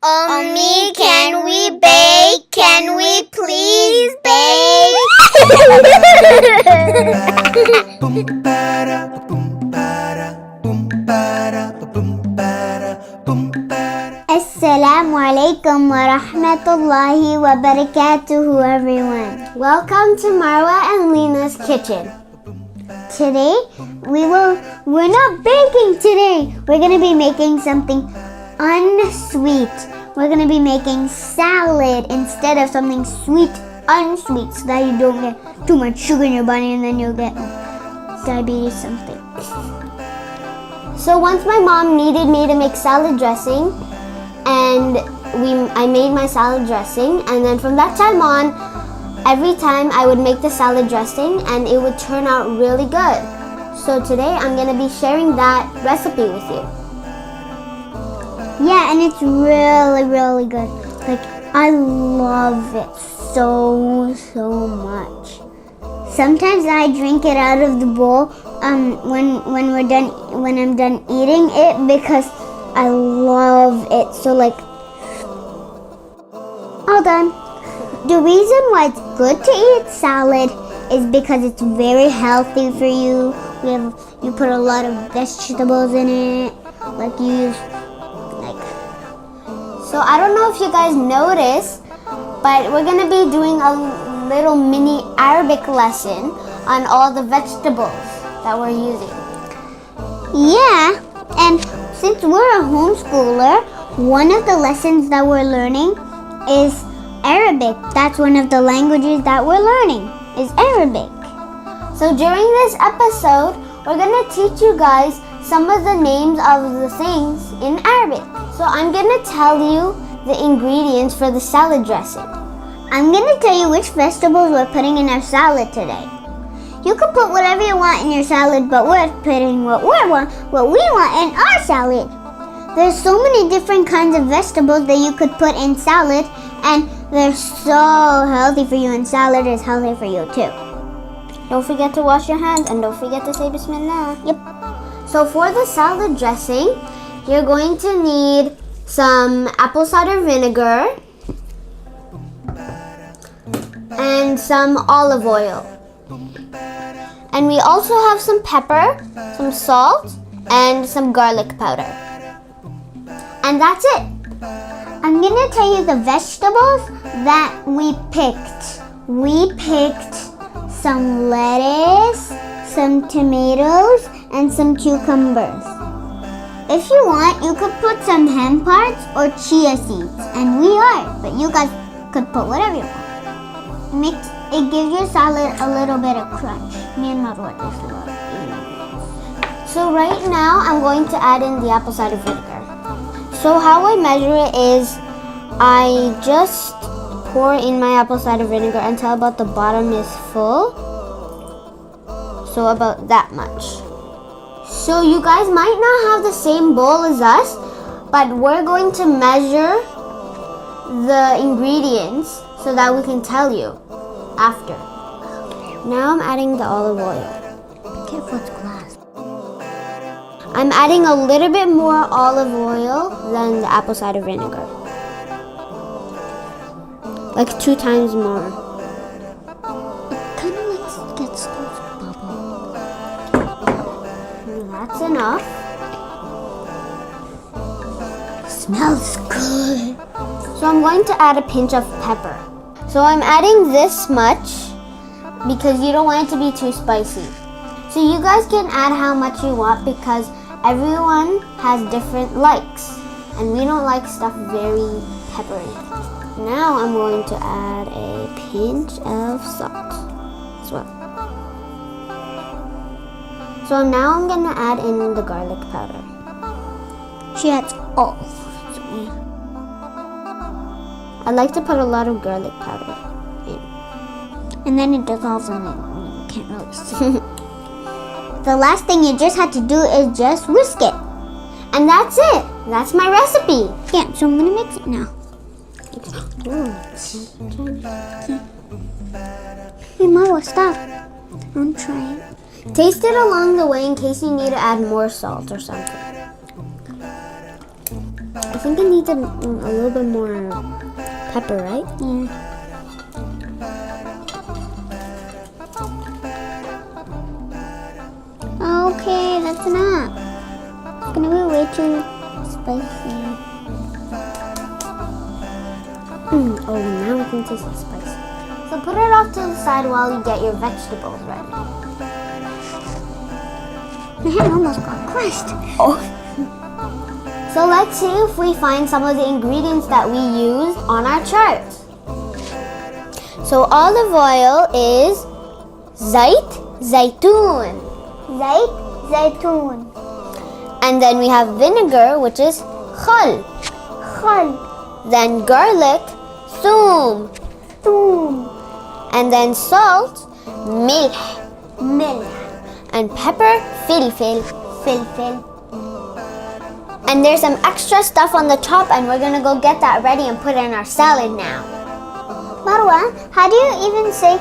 Ummi, can we bake? Can we please bake? Assalamu alaikum wa rahmatullahi wa barakatuhu, everyone. Welcome to Marwah and Leenah's kitchen. Today, we're not baking today. We're going to be making something unsweet. We're going to be making salad instead of something sweet, unsweet, so that you don't get too much sugar in your body and then you'll get diabetes something. So once my mom needed me to make salad dressing, and I made my salad dressing, and then from that time on, every time I would make the salad dressing and it would turn out really good. So today I'm going to be sharing that recipe with you. Yeah, and it's really, really good. Like, I love it so much. Sometimes I drink it out of the bowl when I'm done eating it because I love it. So like, all done. The reason why it's good to eat salad is because it's very healthy for you. You put a lot of vegetables in it, So I don't know if you guys noticed, but we're gonna be doing a little mini Arabic lesson on all the vegetables that we're using. Yeah, and since we're a homeschooler, one of the lessons that we're learning is Arabic. That's one of the languages that we're learning, is Arabic. So during this episode, we're gonna teach you guys some of the names of the things in Arabic. So I'm gonna tell you the ingredients for the salad dressing. I'm gonna tell you which vegetables we're putting in our salad today. You can put whatever you want in your salad, but we're putting what we want in our salad. There's so many different kinds of vegetables that you could put in salad, and they're so healthy for you, and salad is healthy for you too. Don't forget to wash your hands, and don't forget to say Bismillah. Yep. So for the salad dressing, you're going to need some apple cider vinegar and some olive oil. And we also have some pepper, some salt, and some garlic powder. And that's it. I'm gonna tell you the vegetables that we picked. We picked some lettuce, some tomatoes, and some cucumbers. If you want, you could put some hemp parts or chia seeds, and we are, but you guys could put whatever you want. It gives your salad a little bit of crunch. Me and Marwah just love it. So right now, I'm going to add in the apple cider vinegar. So how I measure it is, I just pour in my apple cider vinegar until about the bottom is full. So about that much. So you guys might not have the same bowl as us, but we're going to measure the ingredients so that we can tell you after. Now I'm adding the olive oil. Be careful, it's glass. I'm adding a little bit more olive oil than the apple cider vinegar. Like 2 times more. It kind of gets those bubbles. That's enough. Smells good. So I'm going to add a pinch of pepper. So I'm adding this much because you don't want it to be too spicy. So you guys can add how much you want because everyone has different likes. And we don't like stuff very peppery. Now I'm going to add a pinch of salt as well. So now I'm going to add in the garlic powder. She adds all. I like to put a lot of garlic powder in. And then it dissolves in it. You can't really see. The last thing you just have to do is just whisk it. And that's it. That's my recipe. Yeah, so I'm going to mix it now. Hey Marwah, stop. I'm trying. Taste it along the way in case you need to add more salt or something. I think it needs a little bit more pepper, right? Yeah. Okay, that's enough. It's gonna be way too spicy. Oh, now we can taste the spice. So put it off to the side while you get your vegetables ready. My hand almost got crushed. Oh. So let's see if we find some of the ingredients that we used on our chart. So olive oil is zaytun. Zaytun. And then we have vinegar, which is khal. Then garlic, thum. And then salt, milh. And pepper, filfil. And there's some extra stuff on the top, and we're gonna go get that ready and put it in our salad now. Marwa, how do you even say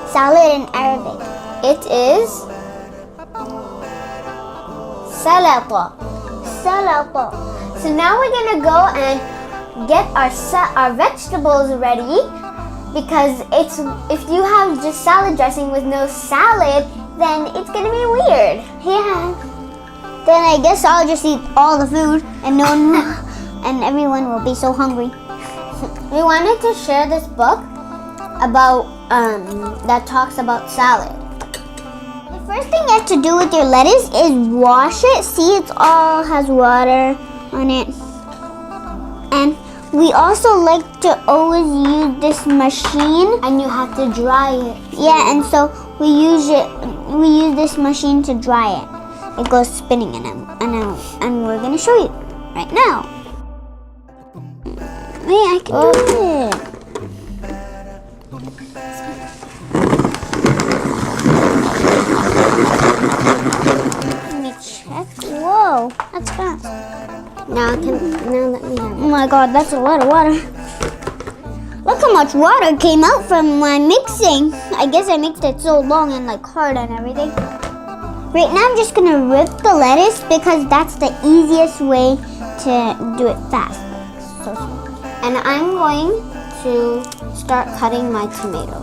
salad in Arabic? It is salata. So now we're gonna go and get our vegetables ready, because if you have just salad dressing with no salad, then it's gonna be weird. Yeah. Then I guess I'll just eat all the food and and everyone will be so hungry. We wanted to share this book about that talks about salad. The first thing you have to do with your lettuce is wash it. See, it all has water on it. And we also like to always use this machine. And you have to dry it. Yeah, and so we use this machine to dry it. It goes spinning and we're gonna show you right now. Wait, I can do it. Let me check. Whoa, that's fast. Now let me have Oh my god, that's a lot of water. Look how much water came out from my mixing. I guess I mixed it so long and like hard and everything. Right now I'm just gonna rip the lettuce because that's the easiest way to do it fast. So small. And I'm going to start cutting my tomato.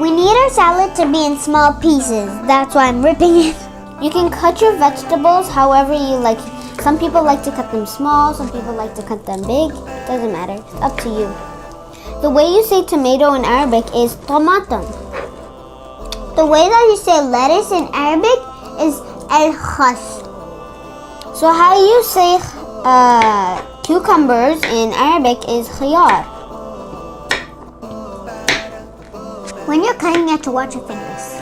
We need our salad to be in small pieces. That's why I'm ripping it. You can cut your vegetables however you like. Some people like to cut them small, some people like to cut them big. Doesn't matter, it's up to you. The way you say tomato in Arabic is tomatum. The way that you say lettuce in Arabic is al-khas. So how you say cucumbers in Arabic is khiyar. When you're cutting, you have to watch your fingers.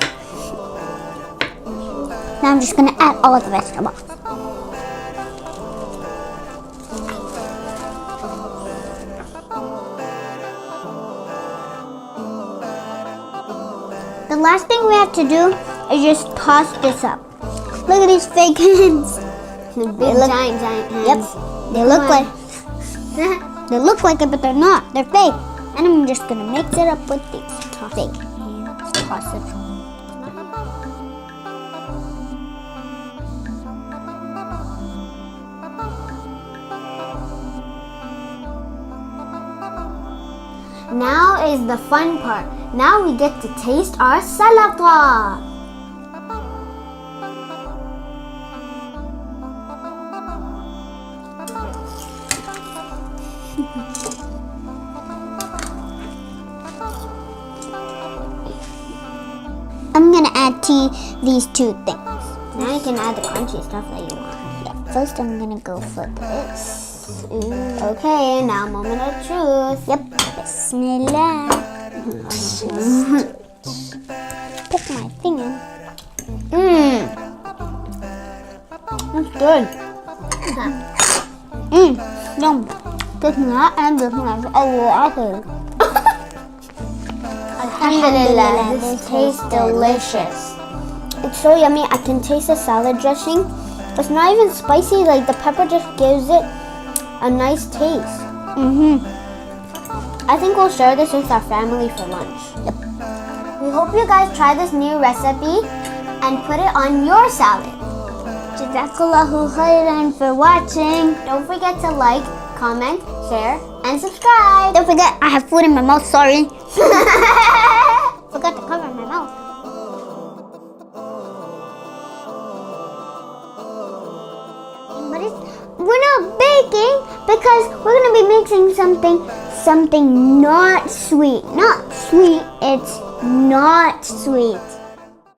Now I'm just gonna add all of the vegetables. The last thing we have to do is just toss this up. Look at these fake hands. Big giant hands. Yep. They look like it, but they're not. They're fake. And I'm just gonna mix it up with these fake hands. Toss it. Now is the fun part. Now we get to taste our salata. I'm gonna add these two things. Now you can add the crunchy stuff that you want. Yeah, first I'm gonna go for this. Okay, now moment of truth. Yep. Bismillah. Put my thing in. That's good. Yum. This not and this not. Oh, okay. Alhamdulillah, this tastes delicious. It's so yummy. I can taste the salad dressing. It's not even spicy. Like the pepper just gives it a nice taste. I think we'll share this with our family for lunch. Yep. We hope you guys try this new recipe and put it on your salad. Jazakallahu khairan for watching. Don't forget to like, comment, share, and subscribe. Don't forget, I have food in my mouth, sorry. Forgot to cover my mouth. We're not baking because we're going to be mixing something not sweet. Not sweet, it's not sweet.